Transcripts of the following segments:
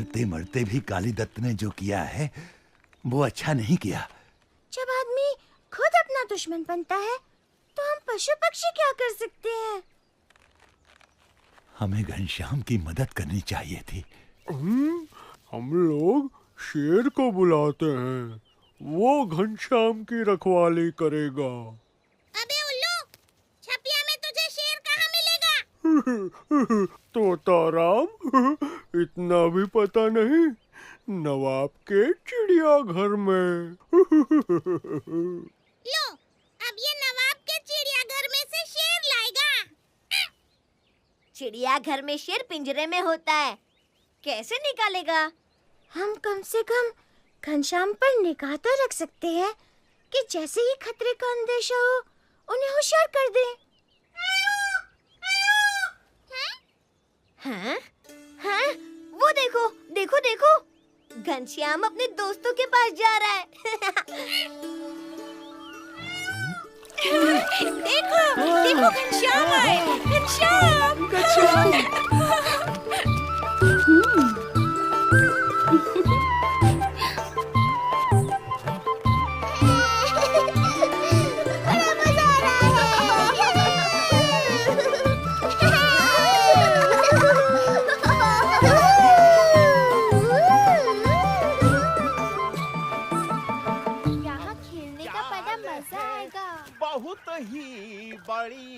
मरते मरते भी काली दत्त ने जो किया है वो अच्छा नहीं किया। जब आदमी खुद अपना दुश्मन बनता है तो हम पशु पक्षी क्या कर सकते हैं? हमें घनश्याम की मदद करनी चाहिए थी। हम लोग शेर को बुलाते हैं, वो घनश्याम की रखवाली करेगा। अबे उल्लू, छपिया में तुझे शेर कहाँ मिलेगा? तोताराम, इतना भी पता नहीं? नवाब के चिड़ियाघर में। लो, अब ये नवाब के चिड़ियाघर में से शेर लाएगा। चिड़ियाघर में शेर पिंजरे में होता है, कैसे निकालेगा? हम कम से कम घनश्याम पर निगाह तो रख सकते हैं कि जैसे ही खतरे का अंदेशा हो उन्हें होशियार कर दें। हाँ? हाँ? वो देखो, देखो देखो, घनश्याम अपने दोस्तों के पास जा रहा है। देखो, देखो घनश्याम आए, घनश्याम, बहुत ही बड़ी,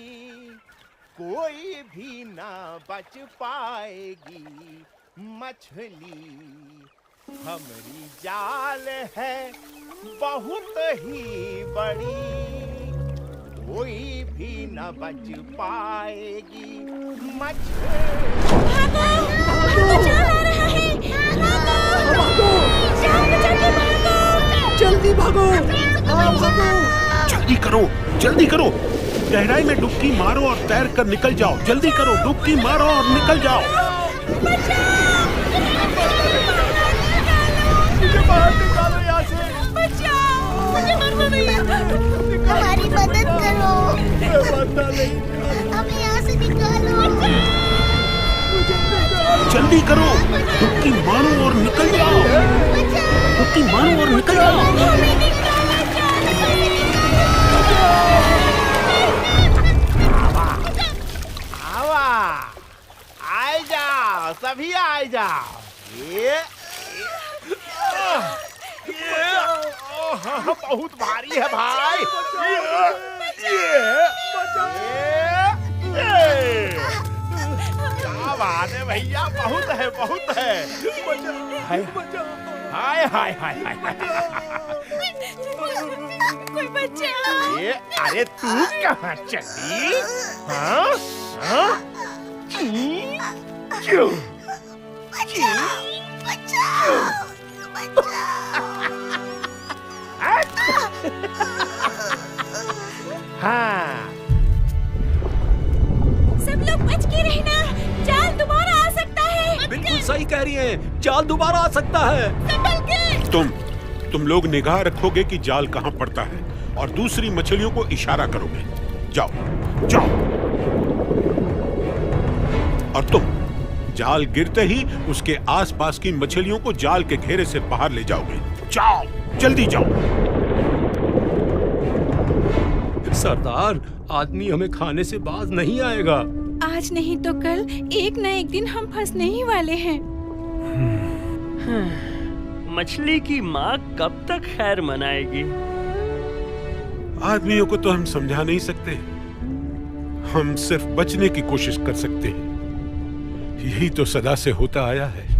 कोई भी ना बच पाएगी मछली, हमारी जाल है बहुत ही बड़ी, कोई भी ना बच पाएगी मछली। जल्दी भागो! जल्दी करो, जल्दी करो! गहराई में डुबकी मारो और तैर कर निकल जाओ। जल्दी करो, डुबकी मारो और निकल जाओ। मुझे बाहर निकालो यहाँ से। मुझे मरना नहीं है। हमारी मदद करो। हमें यहाँ से निकालो। जल्दी करो, डुबकी मारो और निकल जाओ। डुबकी मारो और निकल जाओ। आए जाओ, सभी आए जाओ। ये बहुत भारी है भाई। क्या बात है भैया, बहुत है, बहुत है। हाय हाय हाय हाय। कोई बचाओ। ये अरे तू कहाँ चली? हाँ हाँ? क्यों? हाँ। सब लोग बच के रहना, जाल दोबारा आ सकता है। बिल्कुल सही कह रही हैं, जाल दोबारा आ सकता है। संभल के। तुम लोग निगाह रखोगे कि जाल कहाँ पड़ता है और दूसरी मछलियों को इशारा करोगे। जाओ, जाओ। और तुम जाल गिरते ही उसके आसपास की मछलियों को जाल के घेरे से बाहर ले जाओगे। जाओ, जल्दी जाओ। सरदार, आदमी हमें खाने से बाज नहीं आएगा। आज नहीं तो कल एक न एक दिन हम फंसने ही वाले हैं। मछली की माँ कब तक खैर मनाएगी? आदमियों को तो हम समझा नहीं सकते, हम सिर्फ बचने की कोशिश कर सकते हैं। यही तो सदा से होता आया है।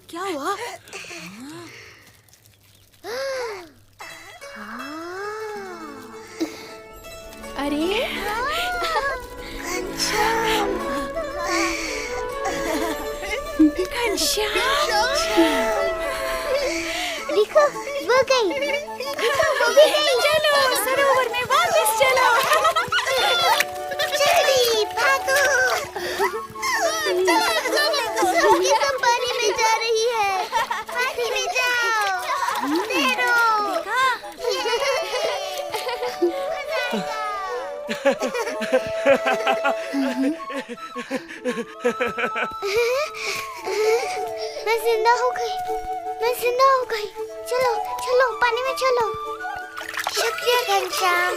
क्या हुआ? अरे देखो वो गई, वो भी गई। चलो सरोवर में वापस चलो। जल्दी भागो। ये सब पानी में जा रही है। पानी में जाओ। तैरो। मैं जिंदा हो गई। मैं जिंदा हो गई। चलो चलो पानी में चलो। शुक्रिया घनश्याम।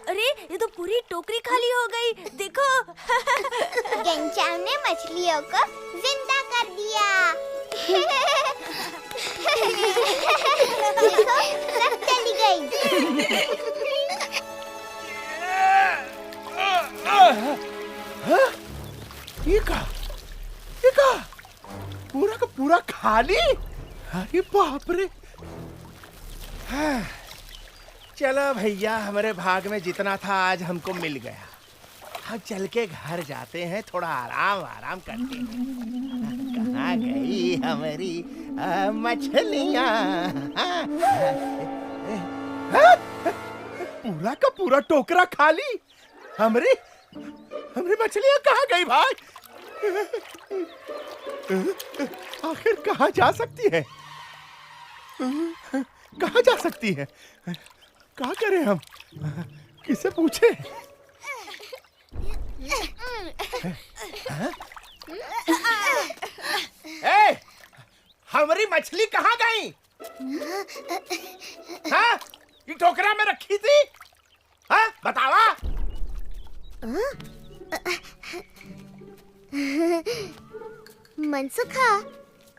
अरे ये तो पूरी टोकरी खाली हो गई, देखो। घनश्याम ने मछलियों को जिंदा कर दिया। देखो सब चली गई। ये का पूरा का पूरा खाली। अरे बाप रे। हाँ, चलो भैया, हमारे भाग में जितना था आज हमको मिल गया। अब चल के घर जाते हैं, थोड़ा आराम करते हैं। कहाँ गई हमारी मछलियाँ? पूरा का पूरा टोकरा खाली। हमारी मछलियाँ कहाँ गई भाई? आखिर कहाँ जा सकती है? कहाँ जा सकती है? क्या करें हम? किससे पूछे? ए, हमारी मछली कहाँ गई? हाँ, ये टोकरा में रखी थी। हाँ, बतावा। मनसुखा,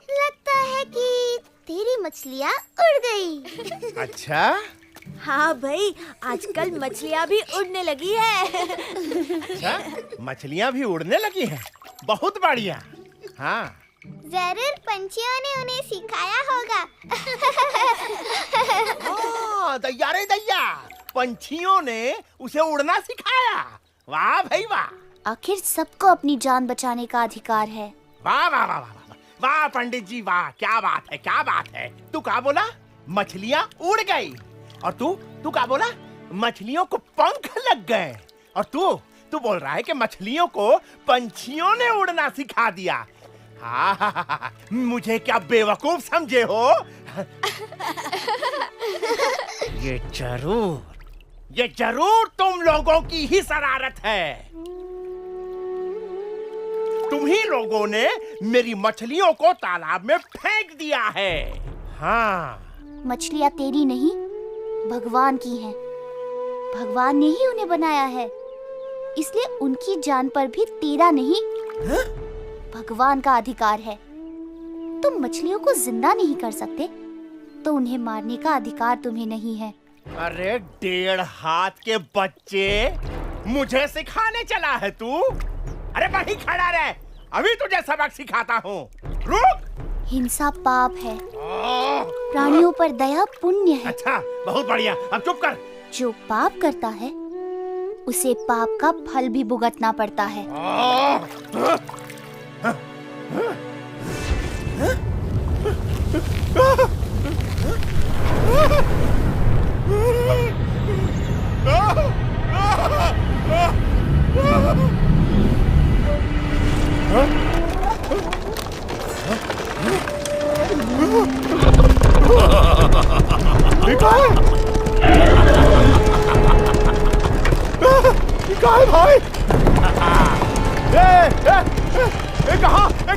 लगता है कि तेरी मछलियाँ उड़ गई। अच्छा, हाँ भाई, आजकल मछलियाँ भी उड़ने लगी है। अच्छा, मछलियाँ भी उड़ने लगी हैं। बहुत बढ़िया। हाँ, जरूर पंछियों ने उन्हें सिखाया होगा। हाँ, दैया रे दैया, पंछियों ने उसे उड़ना सिखाया। वाह भाई वाह। आखिर सबको अपनी जान बचाने का अधिकार है। वाह वाह वाह वाह वाह, वाह पंडित जी वाह, क्या बात है, क्या बात है। तू क्या बोला? मछलियाँ उड़ गई। और तू क्या बोला? मछलियों को पंख लग गए। और तू बोल रहा है कि मछलियों को पंछियों ने उड़ना सिखा दिया। हाँ, मुझे क्या बेवकूफ समझे हो? ये जरूर तुम लोगों की ही शरारत है। तुम ही लोगों ने मेरी मछलियों को तालाब में फेंक दिया है। हाँ, मछलियाँ तेरी नहीं, भगवान की हैं। भगवान ने ही उन्हें बनाया है, इसलिए उनकी जान पर भी तेरा नहीं, भगवान का अधिकार है। तुम मछलियों को जिंदा नहीं कर सकते, तो उन्हें मारने का अधिकार तुम्हें नहीं है। अरे 1.5 हाथ के बच्चे, मुझे सिखाने चला है तू? अरे वहीं खड़ा रह, अभी तुझे सबक सिखाता हूँ। रुक। हिंसा पाप है, प्राणियों पर दया पुण्य है। अच्छा, बहुत बढ़िया, अब चुप कर। जो पाप करता है उसे पाप का फल भी भुगतना पड़ता है। भाई,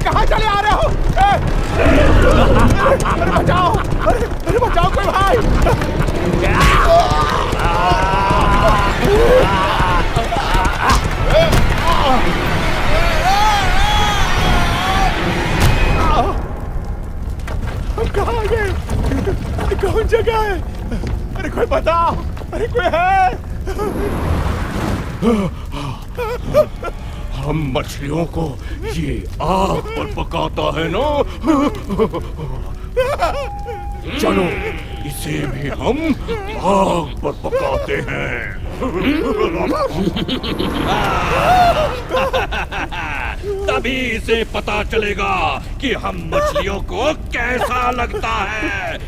कहाँ चले आ रहे हो? अरे बचाओ, अरे बचाओ कोई भाई। हम कहाँ गए? अरे कौन जगह है? अरे कोई बताओ, अरे कोई है? हम मछलियों को ये आग पर पकाता है ना, चलो इसे भी हम आग पर पकाते हैं। तभी इसे पता चलेगा कि हम मछलियों को कैसा लगता है।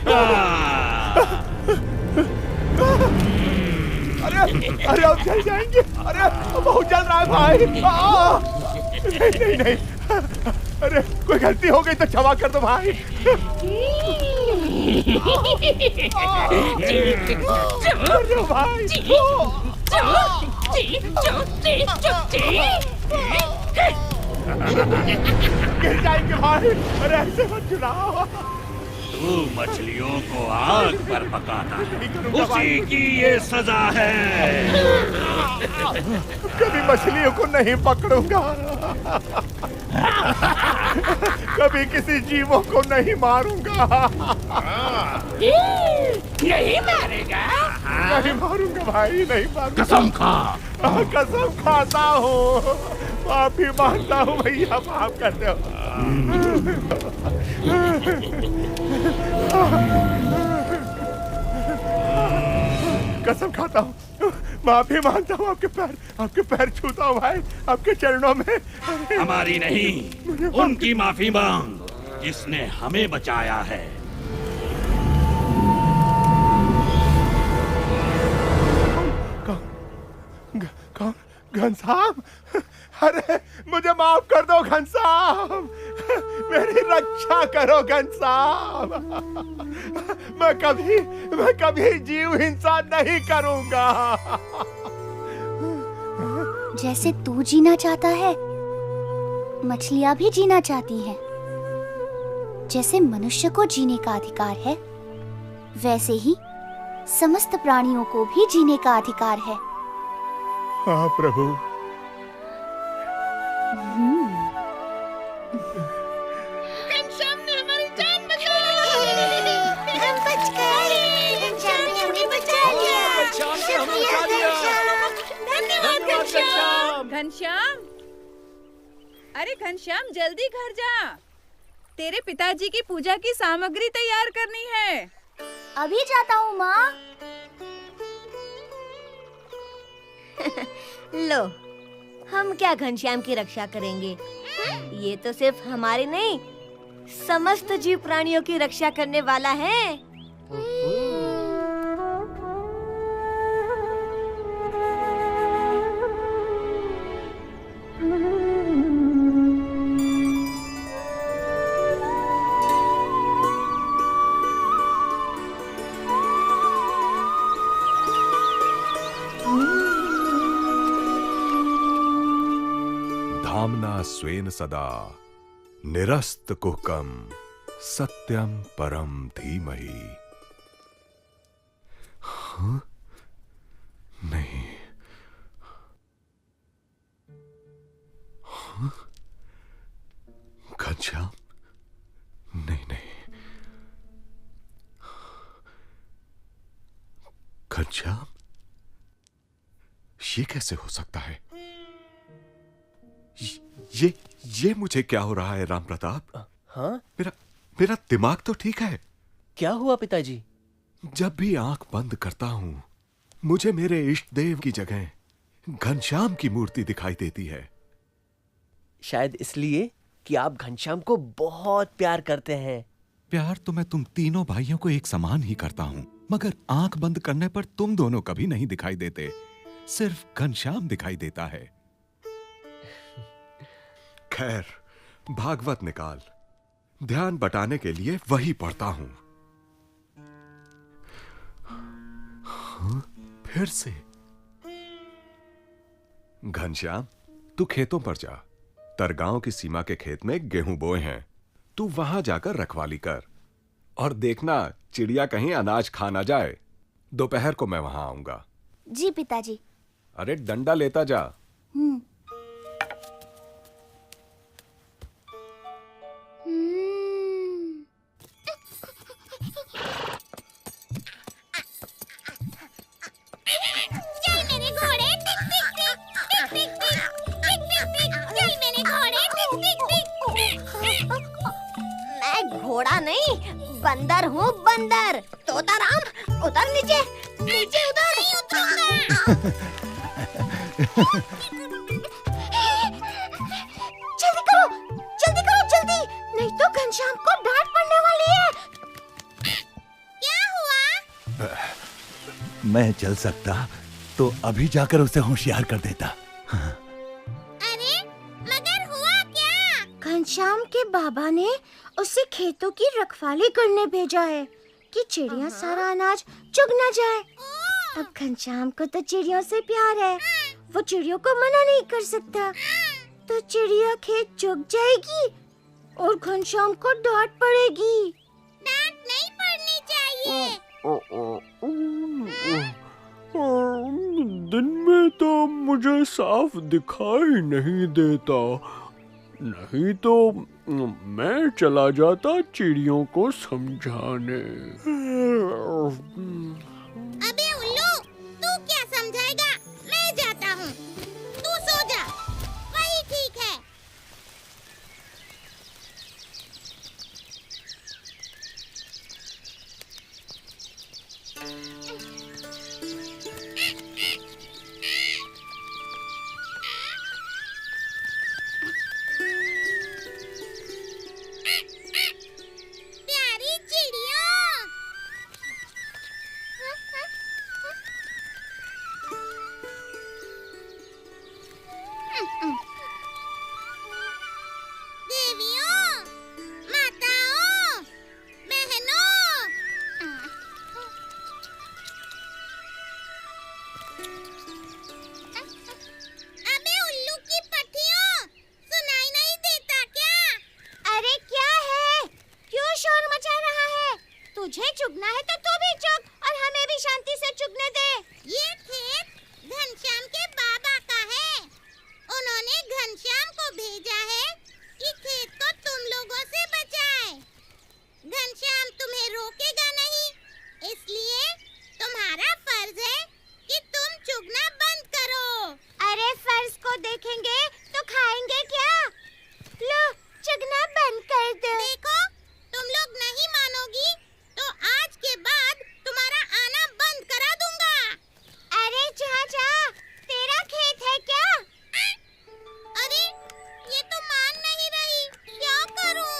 अरे अरे अब चल जाएंगे। अरे बहुत जल रहा है भाई। नहीं नहीं, अरे कोई गलती हो गई तो क्षमा कर दो भाई। अरे भाई गिर जाएंगे भाई। अरे ऐसे मत चुनाव। तू मछलियों को आग पर पकाता है, उसी की ये सजा है। कभी मछलियों को नहीं पकड़ूंगा, कभी किसी जीवों को नहीं मारूंगा। नहीं मारेगा? नहीं मारूंगा भाई, नहीं मारूंगा। कसम खा। कसम खाता हूँ, माफी मांगता हूँ भैया, माफ कर दो। कसम खाता हूँ, माफी मांगता हूँ, आपके पैर छूता हूँ भाई, आपके चरणों में। हमारी नहीं, उनकी माफी मांग जिसने हमें बचाया है। कौन? घनश्याम? अरे मुझे माफ कर दो घनश्याम, मेरी रक्षा करो घनश्याम। मैं कभी जीव हिंसा नहीं करूंगा। जैसे तू जीना चाहता है, मछलियां भी जीना चाहती हैं। जैसे मनुष्य को जीने का अधिकार है, वैसे ही समस्त प्राणियों को भी जीने का अधिकार है। हाँ प्रभु। घनश्याम ने हमारी जान बचाई। हम बच गए। घनश्याम ने हमें बचा लिया। शुक्रिया घनश्याम। धन्यवाद घनश्याम। घनश्याम, अरे घनश्याम जल्दी घर जा, तेरे पिताजी की पूजा की सामग्री तैयार करनी है। अभी जाता हूँ माँ। लो, हम क्या घनश्याम की रक्षा करेंगे? ये तो सिर्फ हमारे नहीं, समस्त जीव प्राणियों की रक्षा करने वाला है। धाम्ना स्वेन सदा निरस्त कुहकम सत्यम परम धीमहि। हाँ? नहीं। हाँ? घनश्याम? नहीं नहीं। घनश्याम? ये कैसे हो सकता है? ये मुझे क्या हो रहा है राम प्रताप? हाँ? मेरा दिमाग तो ठीक है। क्या हुआ पिताजी? जब भी आंख बंद करता हूं, मुझे मेरे इष्ट देव की जगह घनश्याम की मूर्ति दिखाई देती है। शायद इसलिए कि आप घनश्याम को बहुत प्यार करते हैं। प्यार तो मैं तुम तीनों भाइयों को एक समान ही करता हूं, मगर आंख बंद करने पर तुम दोनों कभी नहीं दिखाई देते, सिर्फ घनश्याम दिखाई देता है। खैर, भागवत निकाल, ध्यान बटाने के लिए वही पढ़ता हूं। हाँ, फिर से। घनश्याम, तू खेतों पर जा। तरगांव की सीमा के खेत में गेहूं बोए हैं, तू वहां जाकर रखवाली कर और देखना चिड़िया कहीं अनाज खा ना जाए। दोपहर को मैं वहां आऊंगा। जी पिताजी। अरे डंडा लेता जा। बंदर हूँ बंदर। तोताराम उतर नीचे, नीचे उतर। नहीं उतरूंगा। जल्दी करो जल्दी, नहीं तो घनश्याम को डांट पड़ने वाली है। क्या हुआ? मैं चल सकता तो अभी जाकर उसे होशियार कर देता। अरे मगर हुआ क्या? घनश्याम के बाबा ने उसे खेतों की रखवाली करने भेजा है कि चिड़िया सारा अनाज चुग न जाए। अब घनश्याम को तो चिड़ियों से प्यार है, वो चिड़ियों को मना नहीं कर सकता। तो चिड़िया खेत चुग जाएगी और घनश्याम को डांट पड़ेगी। डांट नहीं पड़नी चाहिए। दिन में तो मुझे साफ दिखाई नहीं देता, नहीं तो मैं चला जाता चिड़ियों को समझाने। अबे उल्लू, तू क्या समझाएगा? मैं जाता हूँ, तू सो जा, वही ठीक है। प्यारी चिड़िया। देवियों, माताओं, बहनों, अबे उल्लू की पट्टियों, सुनाई नहीं देता क्या? अरे क्या है? क्यों शोर मचा रहा है? तुझे चुगना है तो तू भी चुग और हमें भी शांति से चुगने दे। ये खेत घनश्याम के बाबा का है। उन्होंने घनश्याम को भेजा है कि खेत को तुम लोगों से बचाए। घनश्याम तुम्हें रोकेगा नहीं, इसलिए तुम्हारा फर्ज है कि तुम चुगना बंद करो। अरे फर्ज को देखेंगे तो खाएंगे क्या? लो चुगना बंद कर दो। देखो, तुम लोग नहीं मानोगी तो आज के बाद तुम्हारा आना बंद करा दूंगा। अरे जा जा, तेरा खेत है क्या? अरे ये तो मान नहीं रही, क्या करूं?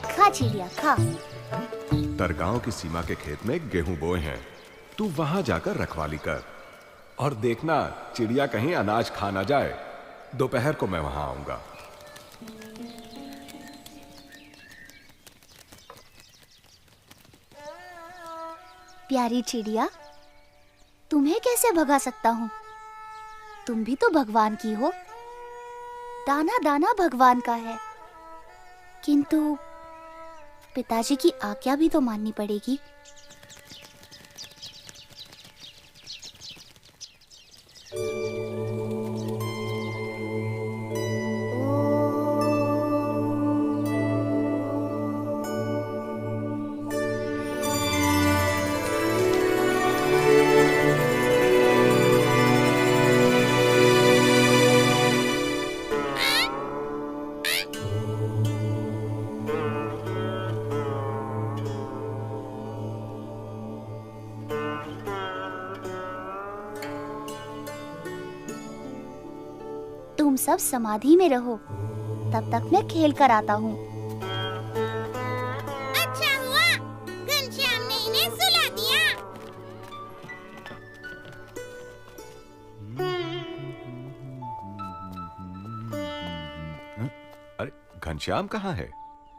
खा चिड़िया खा। तरगांव की सीमा के खेत में गेहूं बोए हैं, तू वहां जाकर रखवाली कर और देखना चिड़िया कहीं अनाज खा ना जाए। दोपहर को मैं वहां आऊंगा। प्यारी चिड़िया, तुम्हें कैसे भगा सकता हूँ? तुम भी तो भगवान की हो। दाना दाना भगवान का है, किंतु पिताजी की आज्ञा भी तो माननी पड़ेगी। तुम सब समाधि में रहो, तब तक मैं खेल कर आता हूँ। अच्छा हुआ घनश्याम ने इन्हें सुला दिया। अरे घनश्याम कहाँ है?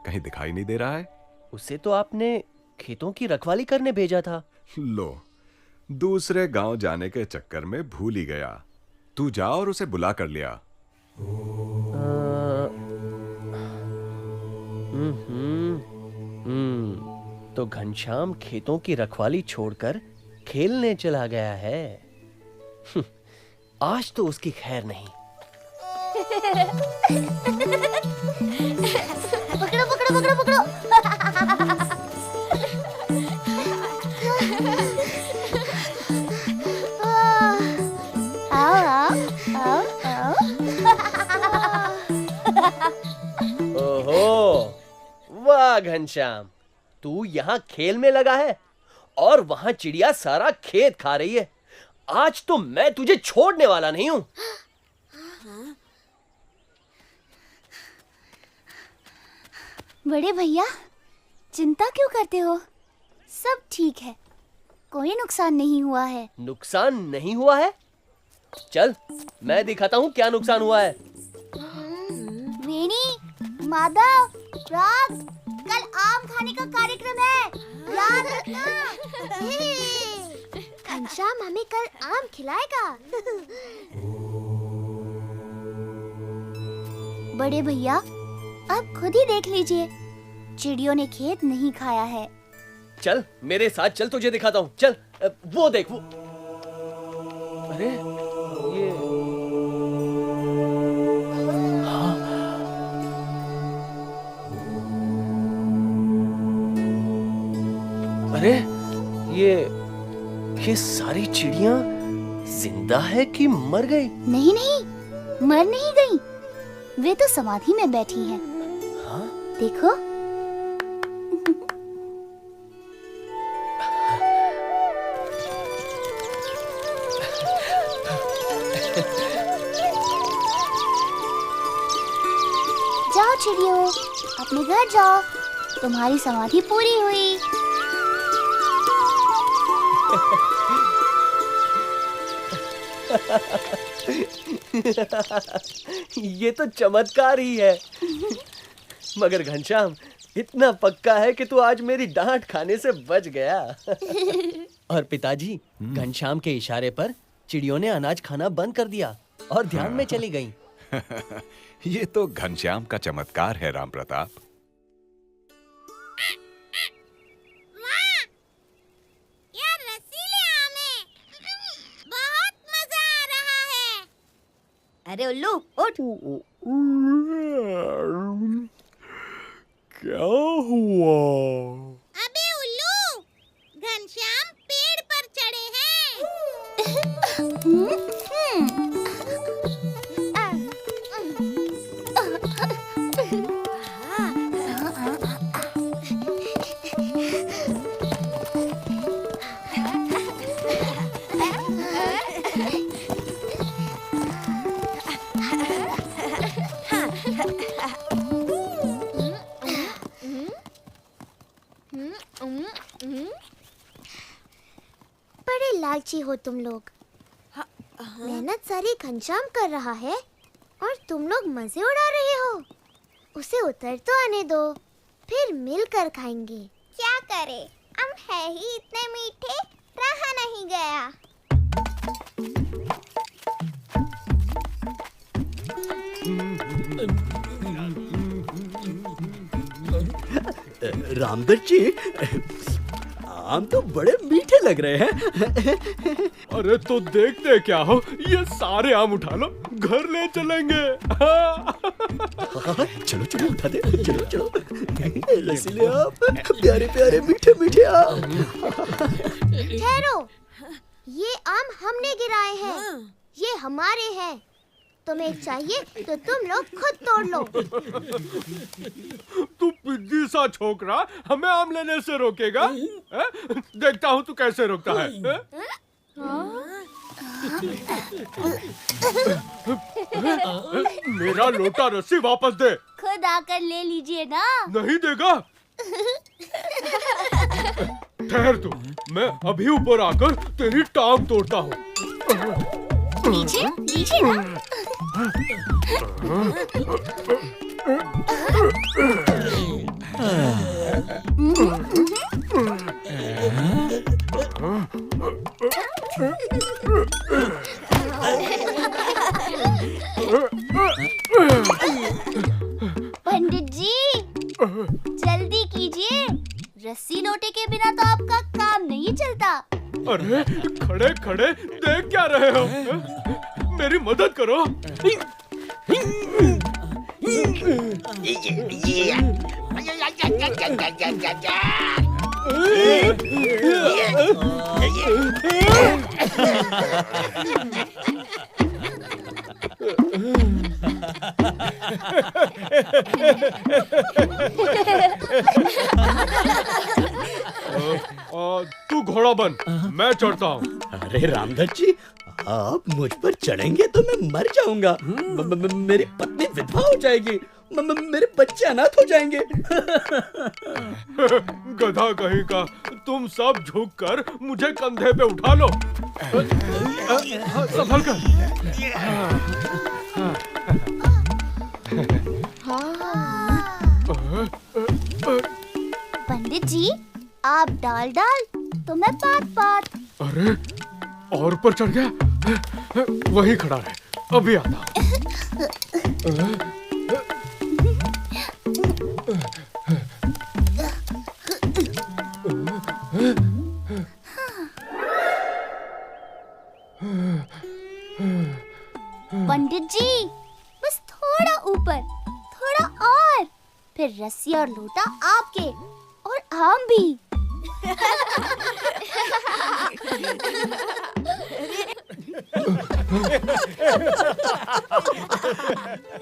कहीं दिखाई नहीं दे रहा है। उसे तो आपने खेतों की रखवाली करने भेजा था। लो, दूसरे गांव जाने के चक्कर में भूल ही गया। तू जा और उसे बुला कर लिया। तो घनश्याम खेतों की रखवाली छोड़कर खेलने चला गया है। आज तो उसकी खैर नहीं। पकड़ो पकड़ो पकड़ो पकड़ो। वाह घनश्याम, तू यहाँ खेल में लगा है और वहाँ चिड़िया सारा खेत खा रही है। आज तो मैं तुझे छोड़ने वाला नहीं हूँ। बड़े भैया, चिंता क्यों करते हो? सब ठीक है, कोई नुकसान नहीं हुआ है। नुकसान नहीं हुआ है? चल मैं दिखाता हूँ क्या नुकसान हुआ है। वेणी, माधव, राग, कल आम खाने का कार्यक्रम है, याद रखना। घनश्याम हमें कल आम खिलाएगा। बड़े भैया, आप खुद ही देख लीजिए, चिड़ियों ने खेत नहीं खाया है। चल मेरे साथ चल, तुझे दिखाता हूँ। चल वो देख वो। अरे ये हाँ। अरे ये सारी चिड़ियां जिंदा है कि मर गई? नहीं नहीं, मर नहीं गई, वे तो समाधि में बैठी हैं। हाँ? देखो। जाओ चिड़ियों, अपने घर जाओ, तुम्हारी समाधि पूरी हुई। ये तो चमत्कार ही है। मगर घनश्याम इतना पक्का है कि तू आज मेरी डांट खाने से बच गया। और पिताजी, घनश्याम के इशारे पर चिड़ियों ने अनाज खाना बंद कर दिया और ध्यान में चली गईं। ये तो घनश्याम का चमत्कार है राम प्रताप। वाह, क्या रसीले आम हैं। बहुत मजा आ रहा है। अरे उल्लू, उठ। क्या हुआ? अबे उल्लू, घनश्याम पेड़ पर चढ़े हैं। बड़े लालची हो तुम लोग। मेहनत सारी घनश्याम कर रहा है और तुम लोग मजे उड़ा रहे हो। उसे उतर तो आने दो, फिर मिलकर खाएंगे। क्या करे, हम है ही इतने मीठे, रहा नहीं गया। रामदत्त जी, आम तो बड़े मीठे लग रहे हैं। अरे तो देखते क्या हो, ये सारे आम उठा लो, घर ले चलेंगे। चलो चलो उठा दे, चलो चलो। रसीले आम, प्यारे प्यारे मीठे मीठे आम। ठहरो, ये आम हमने गिराए हैं, ये हमारे हैं। तुम्हें चाहिए तो तुम लोग खुद तोड़ लो। तू पिद्दी सा छोकरा हमें आम लेने से रोकेगा? देखता हूँ तू कैसे रोकता है। मेरा लोटा रस्सी वापस दे। खुद आकर ले लीजिए ना। नहीं देगा? ठहर तू, मैं अभी ऊपर आकर तेरी टांग तोड़ता हूँ। नीचे नीचे ना। पंडित जी, जल्दी कीजिए, रस्सी लोटे के बिना तो आपका काम नहीं चलता। अरे खड़े खड़े देख क्या रहे हो? मेरी मदद करो। तू घोड़ा बन, मैं चढ़ता हूँ। अरे रामदत्त जी, आप मुझ पर चढ़ेंगे तो मैं मर जाऊंगा। मेरी पत्नी विधवा हो जाएगी, मेरे बच्चे अनाथ हो जाएंगे। गधा कहीं का, तुम सब झुक कर मुझे कंधे पे उठा लो। संभल कर। पंडित जी, आप डाल डाल तो मैं पात पात। अरे और ऊपर चढ़ गया, वही खड़ा रहे, अभी आता हूं। पंडित जी, बस थोड़ा ऊपर, थोड़ा और, फिर रस्सी और लोटा आपके और हम भी।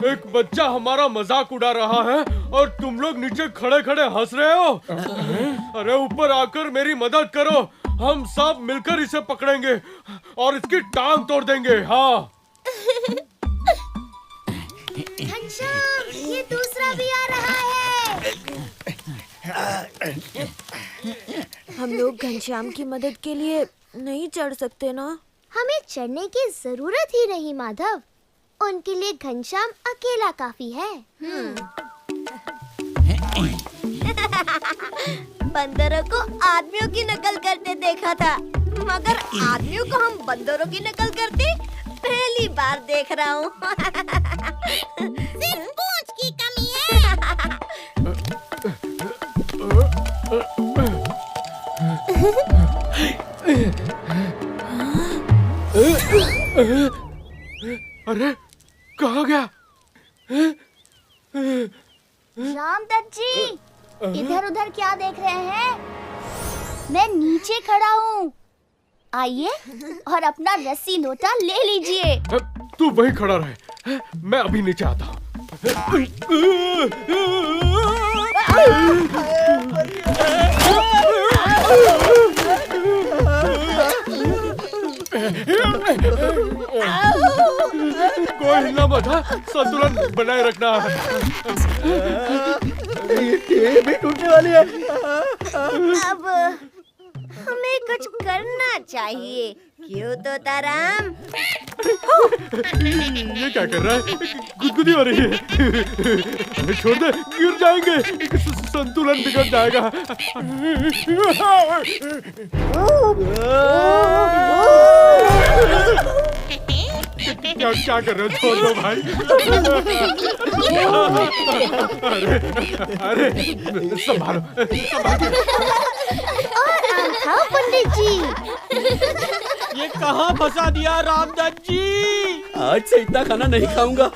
एक बच्चा हमारा मजाक उड़ा रहा है और तुम लोग नीचे खड़े खड़े हंस रहे हो। अरे ऊपर आकर मेरी मदद करो, हम सब मिलकर इसे पकड़ेंगे और इसकी टांग तोड़ देंगे। हाँ घनश्याम, ये दूसरा भी आ रहा है। हम लोग घनश्याम की मदद के लिए नहीं चढ़ सकते ना? हमें चढ़ने की जरूरत ही नहीं माधव, उनके लिए घनश्याम अकेला काफी है। बंदरों को आदमियों की नकल करते देखा था, मगर आदमियों को हम बंदरों की नकल करते पहली बार देख रहा हूँ। सिर्फ पूंछ की कमी है। अरे कहाँ गया? रामदत्त जी, इधर उधर क्या देख रहे हैं? मैं नीचे खड़ा हूँ, आइए और अपना रस्सी लोटा ले लीजिए। तू वहीं खड़ा रहे, मैं अभी नीचे आता हूँ। कोई हिलना मत, संतुलन बनाए रखना। ये भी टूटने वाली है। अब हमें कुछ करना चाहिए, क्यों तोताराम? ये क्या कर रहा है? गुदगुदी हो रही है। छोड़ दे, गिर जाएंगे, संतुलन बिगड़ जाएगा। क्या कर रहे हो? छोड़ दो भाई। अरे संभालो। खाओ पंडित जी। ये कहाँ फंसा दिया रामदत्त जी? आज से इतना खाना नहीं खाऊंगा।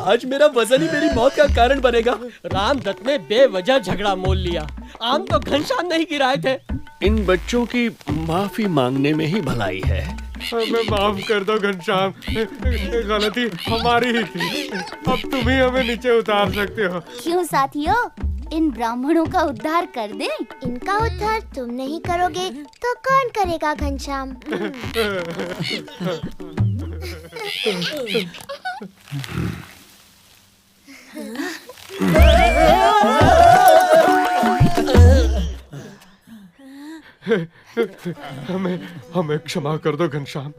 आज मेरा वजन ही मेरी मौत का कारण बनेगा। रामदत्त ने बेवजह झगड़ा मोल लिया। आम तो घनश्याम नहीं गिराए थे। इन बच्चों की माफी मांगने में ही भलाई है। हमें माफ कर दो घनश्याम, गलती हमारी ही थी। अब तुम ही हमें नीचे उतार सकते हो। क्यों साथियों, इन ब्राह्मणों का उद्धार कर दें? इनका उद्धार तुम नहीं करोगे तो कौन करेगा घनश्याम? हमें क्षमा कर दो घनश्याम,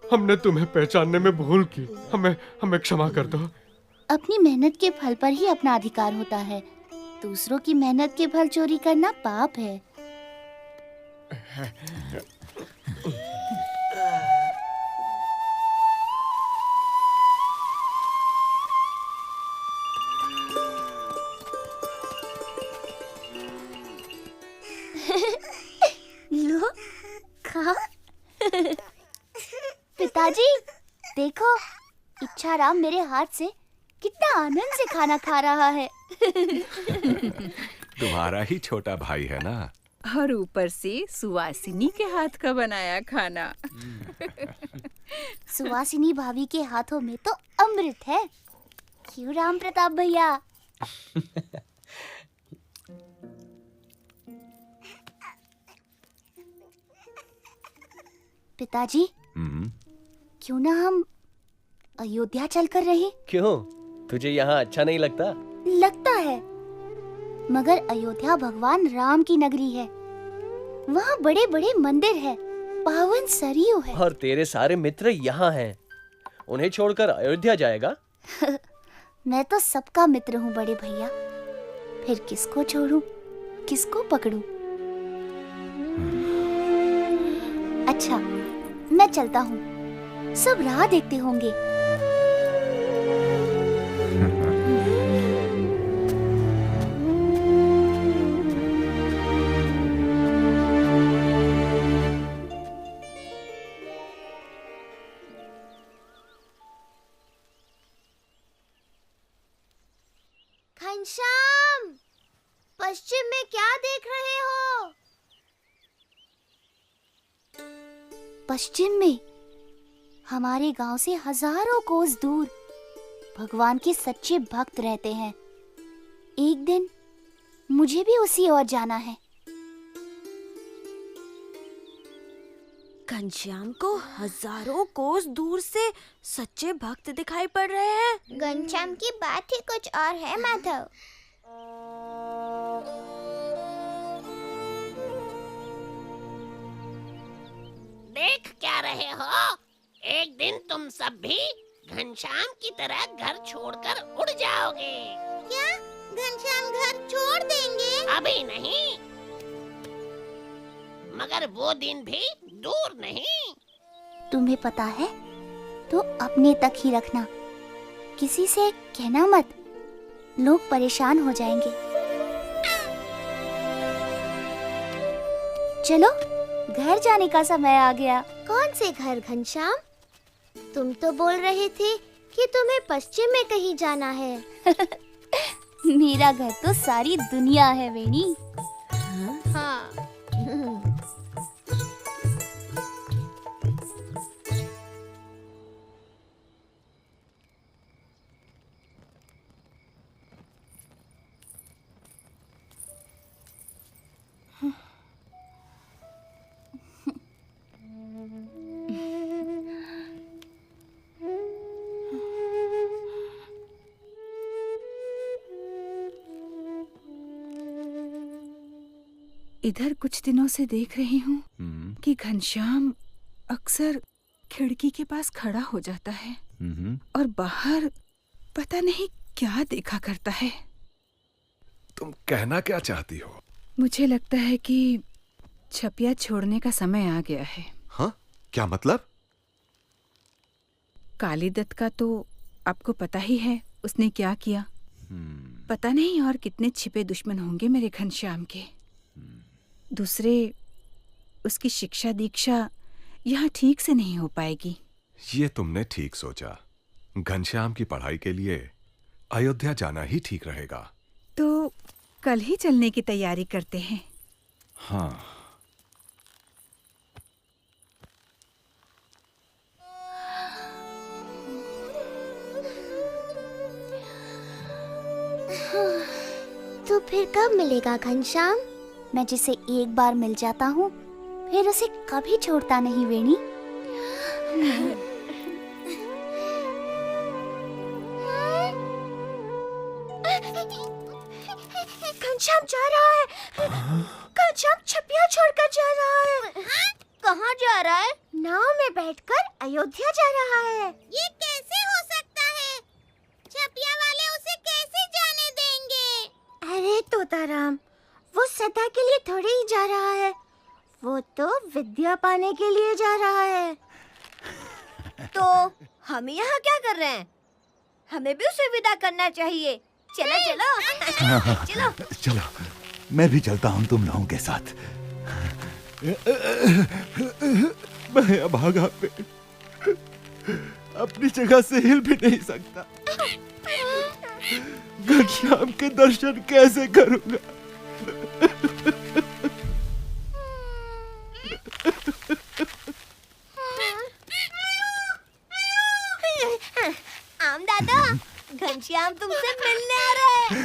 हमने तुम्हें पहचानने में भूल की। हमें क्षमा कर दो। अपनी मेहनत के फल पर ही अपना अधिकार होता है, दूसरों की मेहनत के फल चोरी करना पाप है। लो, खा। पिताजी, देखो, इच्छाराम मेरे हाथ से कितना आनंद से खाना खा रहा है। तुम्हारा ही छोटा भाई है ना। और ऊपर से सुवासिनी के हाथ का बनाया खाना। सुवासिनी भाभी के हाथों में तो अमृत है, क्यों राम प्रताप भैया? पिताजी, क्यों ना हम अयोध्या चलकर रहें? क्यों, तुझे यहाँ अच्छा नहीं लगता? लगता है, मगर अयोध्या भगवान राम की नगरी है। वहाँ बड़े बड़े मंदिर है, पावन सरयू है। और तेरे सारे मित्र यहाँ हैं। उन्हें छोड़कर अयोध्या जाएगा? मैं तो सबका मित्र हूँ बड़े भैया। फिर किसको छोड़ूं, किसको पकड़ूं? अच्छा, मैं चलता हूँ। सब राह देखते होंगे। घनश्याम, पश्चिम में क्या देख रहे हो? पश्चिम में हमारे गांव से हजारों कोस दूर भगवान के सच्चे भक्त रहते हैं। एक दिन मुझे भी उसी ओर जाना है। घनश्याम को हजारों कोस दूर से सच्चे भक्त दिखाई पड़ रहे हैं। घनश्याम की बात ही कुछ और है माधव। देख क्या रहे हो? एक दिन तुम सब भी घनश्याम की तरह घर छोड़कर उड़ जाओगे। क्या घनश्याम घर छोड़ देंगे? अभी नहीं, मगर वो दिन भी दूर नहीं। तुम्हें पता है तो अपने तक ही रखना, किसी से कहना मत, लोग परेशान हो जाएंगे। चलो, घर जाने का समय आ गया। कौन से घर घनश्याम? तुम तो बोल रहे थे कि तुम्हें पश्चिम में कहीं जाना है। मेरा घर तो सारी दुनिया है वेणी। हाँ। इधर कुछ दिनों से देख रही हूँ कि घनश्याम अक्सर खिड़की के पास खड़ा हो जाता है और बाहर पता नहीं क्या देखा करता है। तुम कहना क्या चाहती हो? मुझे लगता है कि छपिया छोड़ने का समय आ गया है। हाँ? क्या मतलब? कालीदत्त का तो आपको पता ही है उसने क्या किया। पता नहीं और कितने छिपे दुश्मन होंगे मेरे घनश्याम के। दूसरे, उसकी शिक्षा दीक्षा यहाँ ठीक से नहीं हो पाएगी। ये तुमने ठीक सोचा। घनश्याम की पढ़ाई के लिए अयोध्या जाना ही ठीक रहेगा। तो कल ही चलने की तैयारी करते हैं। हाँ। तो फिर कब मिलेगा घनश्याम? मैं जिसे एक बार मिल जाता हूँ फिर उसे कभी छोड़ता नहीं वेणी। घनश्याम जा रहा है। घनश्याम छपिया छोड़कर जा रहा है। हाँ? कहाँ जा रहा है? नाव में बैठकर अयोध्या जा रहा है। ये कैसे हो सकता है? छपिया वाले उसे कैसे जाने देंगे? अरे तोताराम, वो सदा के लिए थोड़ी ही जा रहा है, वो तो विद्या पाने के लिए जा रहा है। तो हम यहाँ क्या कर रहे हैं? हमें भी उसे विदा करना चाहिए। चलो चलो। चलो चलो, मैं भी चलता हूँ तुम लोगों के साथ। मैं अभागा पे अपनी जगह से हिल भी नहीं सकता। घनश्याम के दर्शन कैसे करूंगा? आम दादा, घनश्याम तुमसे मिलने आ रहा है।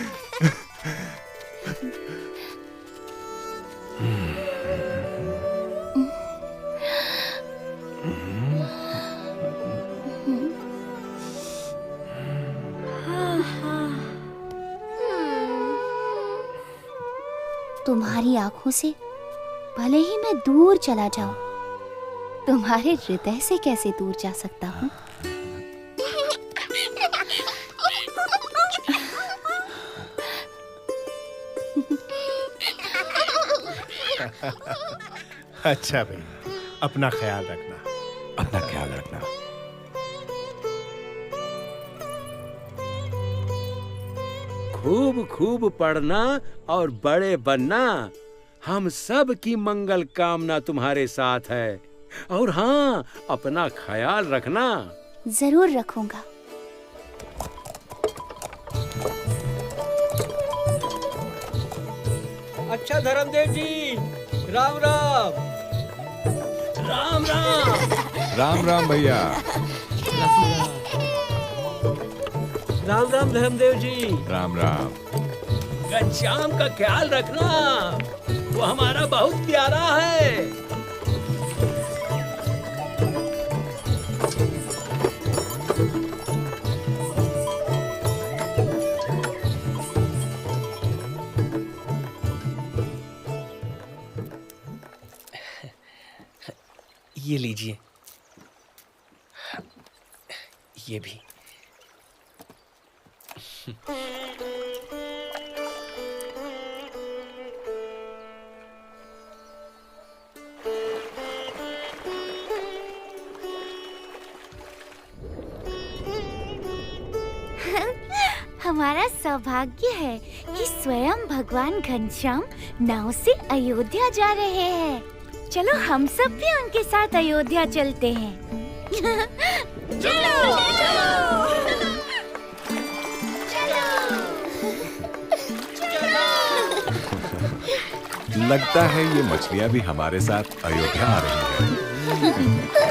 तुम्हारी आंखों से भले ही मैं दूर चला जाऊं, तुम्हारे हृदय से कैसे दूर जा सकता हूँ? अच्छा भाई, अपना ख्याल रखना। अपना ख्याल रखना। खूब खूब पढ़ना और बड़े बनना। हम सब की मंगल कामना तुम्हारे साथ है। और हाँ, अपना ख्याल रखना। जरूर रखूंगा। अच्छा धर्मदेव जी, राम राम। राम राम। राम राम भैया। राम राम धर्मदेव जी। राम राम। घनश्याम का ख्याल रखना, वो हमारा बहुत प्यारा है। ये लीजिए, ये भी। हमारा सौभाग्य है कि स्वयं भगवान घनश्याम नाव से अयोध्या जा रहे हैं। चलो हम सब भी उनके साथ अयोध्या चलते हैं। चलो लगता है ये मछलियां भी हमारे साथ अयोध्या आ रही हैं।